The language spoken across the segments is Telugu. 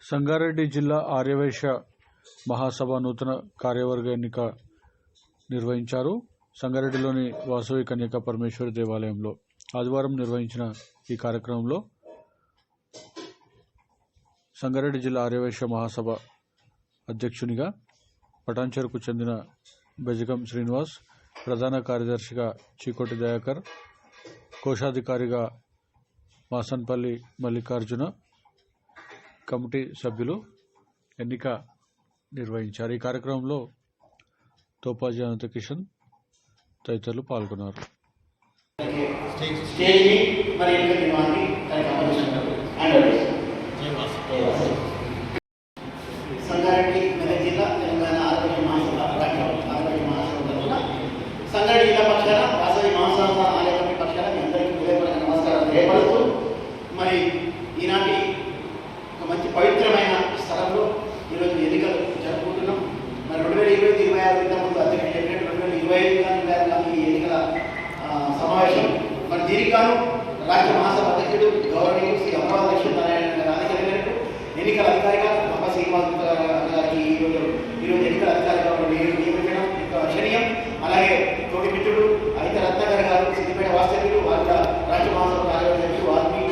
సంగారెడ్డి జిల్లా ఆర్యవైశ్య మహాసభ నూతన కార్యవర్గ ఎన్నిక నిర్వహించారు. సంగారెడ్డిలోని వాసవి కన్యకా పరమేశ్వరి దేవాలయంలో ఆదివారం నిర్వహించిన ఈ కార్యక్రమంలో సంగారెడ్డి జిల్లా ఆర్యవైశ్య మహాసభ అధ్యక్షునిగా పటాన్చెరుకు చెందిన బెజగం శ్రీనివాస్, ప్రధాన కార్యదర్శిగా చీకోటి దయాకర్, కోశాధికారిగా మాసన్పల్లి మల్లికార్జున, కమిటీ సభ్యులు ఎన్నిక నిర్వహించారు. ఈ కార్యక్రమంలో తోపాజీ అనంతకిషన్ తదితరులు పాల్గొన్నారు. సంగారెడ్డి మెదక్ జిల్లా తెలంగాణ ఆరోగ్య సంగారెడ్డి జిల్లా పక్షాన వాసవి మహాసభ ఆలయ పక్షాన మీ అందరికీ హృదయపూర్వక నమస్కారాలు తెలియపరుస్తూ, మరి ఈనాటి ఒక మంచి పవిత్రమైన స్థలంలో ఈరోజు ఎన్నికలు జరుపుకుంటున్నాం. మరి 2025-26 ఇంతకుముందు అధ్యక్షుడు చెప్పినట్టు 2025 ఈ ఎన్నికల సమావేశం. మరి దీనికి గాను రాష్ట్ర మహాసభ అధ్యక్షుడు గౌరవనీయులు శ్రీ అమరావతి లక్ష్మీనారాయణ గారు ఆదేశించినట్టు ఎన్నికల అధికారిగా గంపా శ్రీనివాస్ గారికి ఈరోజు ఎన్నికల అధికారిగా నియమించడం అర్చనీయం. అలాగే తోటి మిత్రుడు అయితే రత్నగర్ గారు సిద్దిపేట వాస్తవ్యులు వారి రాష్ట్ర మహాసభ కార్యదర్శి వారిని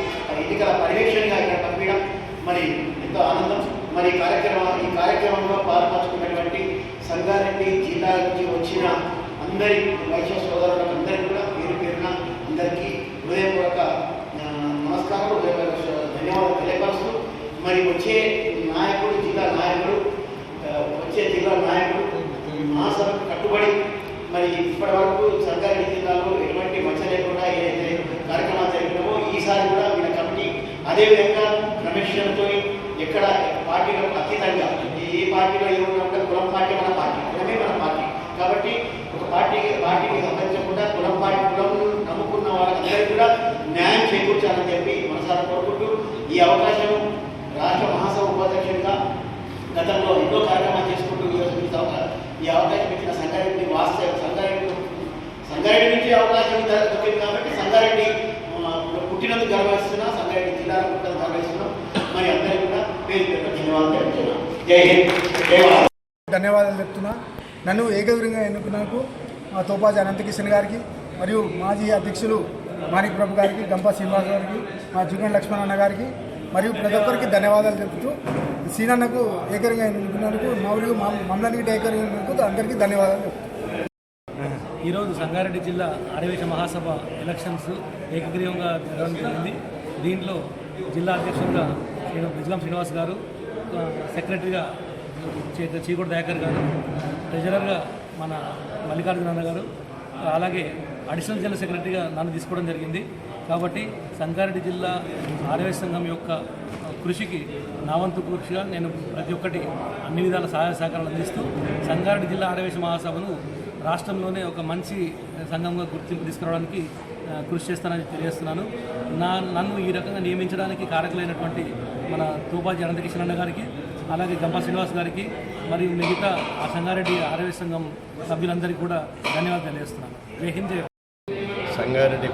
ఎన్నికల పర్యవేక్షణగా ఇక్కడ పంపించడం మరి ఎంతో ఆనందం. మరి ఈ కార్యక్రమంలో పాల్పంచుకున్నటువంటి సంగారెడ్డి జిల్లా నుంచి వచ్చిన అందరి వైశ్య సోదరులకు అందరికీ కూడా పేరు పేరున అందరికీ హృదయపూర్వక నమస్కారాలు, ధన్యవాదాలు తెలియపరుస్తూ, మరి వచ్చే జిల్లా నాయకుడు మహాసభకు కట్టుబడి మరి ఇప్పటి వరకు సంగారెడ్డి జిల్లాలో ఎటువంటి మచ్చ లేకుండా ఏదైతే కార్యక్రమాలు జరిగినామో ఈసారి కూడా వీళ్ళ కమిటీ అదేవిధంగా క్రమశిక్షణతో ఎక్కడ పార్టీలకు అతీతంగా ఏ పార్టీలో ఏమన్నా కులం పార్టీ మన పార్టీ, కులమే మన పార్టీ కాబట్టి ఒక పార్టీకి సంబంధించకుండా కులం నమ్ముకున్న వాళ్ళందరికీ కూడా న్యాయం చేకూర్చాలని చెప్పి మనసారా కోరుకుంటూ, ఈ అవకాశం రాష్ట్ర మహాసభ ఉపాధ్యక్షుడిగా గతంలో ఎన్నో కార్యక్రమాలు చేసుకుంటూ ఈ అవకాశం ఇచ్చిన సంగారెడ్డి నుంచి అవకాశం దొరికింది కాబట్టి సంగారెడ్డి పుట్టినందుకు గర్వహిస్తున్నాం, సంగారెడ్డి జిల్లాలో పుట్టినందుకు గర్వహిస్తున్నాం. మరి అందరికీ కూడా పేరు పేరు ధన్యవాదాలు తెలుపుతున్నాం. జై హింద్, జై భారత్. ధన్యవాదాలు చెప్తున్నా. నన్ను ఏకగ్రీవంగా ఎన్నుకున్నందుకు మా తోపాజీ అనంతకిషన్ గారికి మరియు మాజీ అధ్యక్షులు మాణిక్ ప్రభు గారికి, గంపా శ్రీనివాస్ గారికి, మా జుగన్ లక్ష్మణ్ అన్న గారికి మరియు ప్రతి ఒక్కరికి ధన్యవాదాలు చెబుతూ సీనన్నకు ఏకగ్రీవంగా ఎన్నుకున్నందుకు మరియు మమ్మల్ని ఏకగ్రీవంగా అందరికీ ధన్యవాదాలు చెప్తున్నాను. ఈరోజు సంగారెడ్డి జిల్లా ఆర్యవైశ్య మహాసభ ఎలక్షన్స్ ఏకగ్రీవంగా జరగడం జరిగింది. దీంట్లో జిల్లా అధ్యక్షులుగా బెజగం శ్రీనివాస్ గారు, సెక్రటరీగా చీకోటి దయాకర్ గారు, ట్రెజరర్గా మన మల్లికార్జున అన్న గారు, అలాగే అడిషనల్ జనరల్ సెక్రటరీగా నన్ను తీసుకోవడం జరిగింది. కాబట్టి సంగారెడ్డి జిల్లా ఆర్యవైశ్య సంఘం యొక్క కృషికి నా వంతు కృషిగా నేను ప్రతి ఒక్కటి అన్ని విధాల సహాయ సహకారాలు అందిస్తూ సంగారెడ్డి జిల్లా ఆర్యవైశ్య మహాసభను రాష్ట్రంలోనే ఒక మంచి సంఘంగా గుర్తింపు తీసుకురావడానికి కృషి చేస్తానని తెలియజేస్తున్నాను. నన్ను ఈ రకంగా నియమించడానికి కారకులైనటువంటి మన తోపాజీ అనంతకిషన్ అన్న గారికి, అలాగే గంపా శ్రీనివాస్ గారికి మరియు మిగతా ఆ సంగారెడ్డి ఆర్యవైశ్య సంఘం సభ్యులందరికీ కూడా ధన్యవాదాలు తెలియజేస్తున్నాను. జై హింద్, జై. సంగారెడ్డి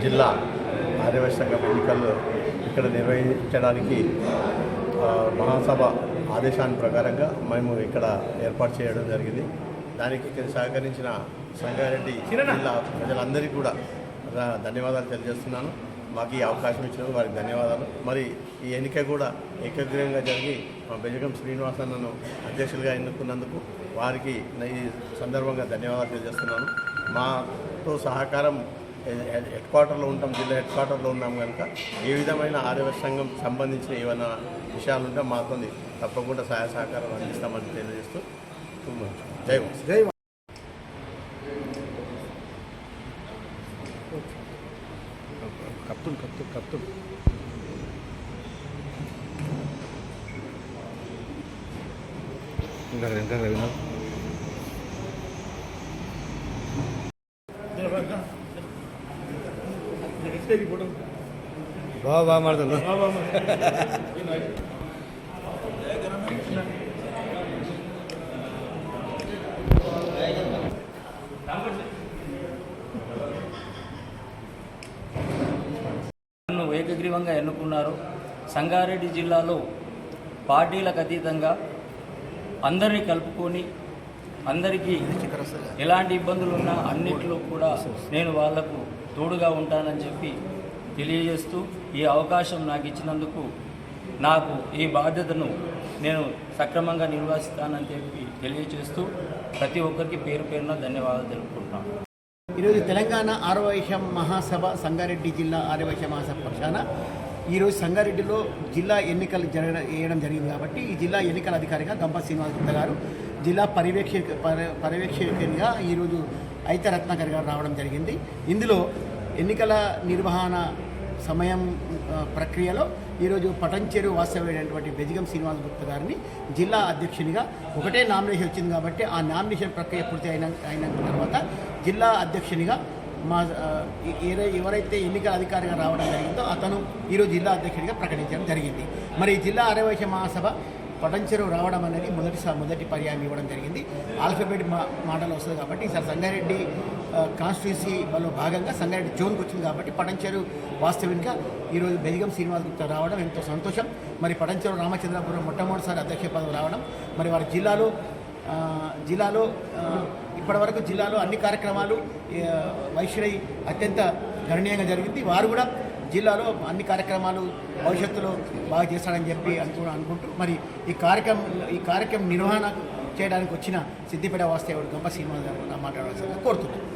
జిల్లా ఆర్యవైశ్య సంఘం ఎన్నికల్లో ఇక్కడ నిర్వహించడానికి మహాసభ ఆదేశాన్ని ప్రకారంగా మేము ఇక్కడ ఏర్పాటు చేయడం జరిగింది. దానికి సహకరించిన సంగారెడ్డి జిల్లా ప్రజలందరికీ కూడా ధన్యవాదాలు తెలియజేస్తున్నాను. మాకు ఈ అవకాశం ఇచ్చినందుకు వారికి ధన్యవాదాలు. మరి ఈ ఎన్నిక కూడా ఏకగ్రీవంగా జరిగి మా బెజగం శ్రీనివాస్ అన్నను అధ్యక్షులుగా ఎన్నుకున్నందుకు వారికి ఈ సందర్భంగా ధన్యవాదాలు తెలియజేస్తున్నాను. మాతో సహకారం హెడ్ క్వార్టర్లో ఉంటాం, జిల్లా హెడ్ క్వార్టర్లో ఉన్నాం కనుక ఏ విధమైన ఆర్యవైశ్య సంఘం సంబంధించిన ఏమైనా విషయాలు ఉంటే మాతో తప్పకుండా సహాయ సహకారం అందిస్తామని తెలియజేస్తూ జై జై. కప్తుల్ ఇంకా రవీంద్ర బాగా ಮಾಡ್ದಲ್ಲ ఏకగ్రీవంగా ఎన్నుకున్నారు. సంగారెడ్డి జిల్లాలో పార్టీలకు అతీతంగా అందరినీ కలుపుకొని అందరికీ ఎలాంటి ఇబ్బందులు ఉన్నా అన్నింటిలో కూడా నేను వాళ్లకు తోడుగా ఉంటానని చెప్పి తెలియజేస్తూ ఈ అవకాశం నాకు ఇచ్చినందుకు నాకు ఈ బాధ్యతను నేను సక్రమంగా నిర్వహిస్తానని చెప్పి తెలియజేస్తూ ప్రతి ఒక్కరికి పేరు పేరున ధన్యవాదాలు తెలుపుకుంటున్నాను. ఈరోజు తెలంగాణ ఆర్యవైశ్య మహాసభ సంగారెడ్డి జిల్లా ఆర్యవైశ్య మహాసభ పక్షాన ఈరోజు సంగారెడ్డిలో జిల్లా ఎన్నికలు వేయడం జరిగింది కాబట్టి ఈ జిల్లా ఎన్నికల అధికారిగా గంప శ్రీనివాస్ గుప్తా గారు, జిల్లా పర్యవేక్షకునిగా ఈరోజు ఐతరత్నాకర్ గారు రావడం జరిగింది. ఇందులో ఎన్నికల నిర్వహణ సమయం ప్రక్రియలో ఈరోజు పటంచెరు వాస్తవ్యమైనటువంటి బెజిగం శ్రీనివాస్ గుప్తా గారిని జిల్లా అధ్యక్షునిగా ఒకటే నామినేషన్ వచ్చింది కాబట్టి ఆ నామినేషన్ ప్రక్రియ పూర్తి అయిన తర్వాత జిల్లా అధ్యక్షునిగా ఎవరైతే ఎన్నికల అధికారిగా రావడం జరిగిందో అతను ఈరోజు జిల్లా అధ్యక్షుడిగా ప్రకటించడం జరిగింది. మరి జిల్లా ఆర్యవైశ్య మహాసభ పటంచెరు రావడం అనేది మొదటి పర్యాయం ఇవ్వడం జరిగింది. ఆల్ఫాబెట్ మాటలు వస్తుంది కాబట్టి ఈసారి సంగారెడ్డి కాన్స్టిట్యున్సీలో భాగంగా సంగారెడ్డి జోన్కి వచ్చింది కాబట్టి పటంచెరు వాస్తవికంగా ఈరోజు బెజిగం శ్రీనివాస్ గుప్తా రావడం ఎంతో సంతోషం. మరి పటంచెరు రామచంద్రపురం మొట్టమొదటిసారి అధ్యక్ష పదవి రావడం, మరి వారి జిల్లాలో ఇప్పటివరకు జిల్లాలో అన్ని కార్యక్రమాలు వైశ్యులై అత్యంత గణనీయంగా జరిగింది. వారు కూడా జిల్లాలో అన్ని కార్యక్రమాలు భవిష్యత్తులో బాగా చేస్తాడని చెప్పి అనుకుంటూ మరి ఈ కార్యక్రమం నిర్వహణ చేయడానికి వచ్చిన సిద్దిపేట వాస్తవ్యుడు గంప శ్రీనివాస్ గారు మాట్లాడవలసిందిగా కోరుతున్నాను.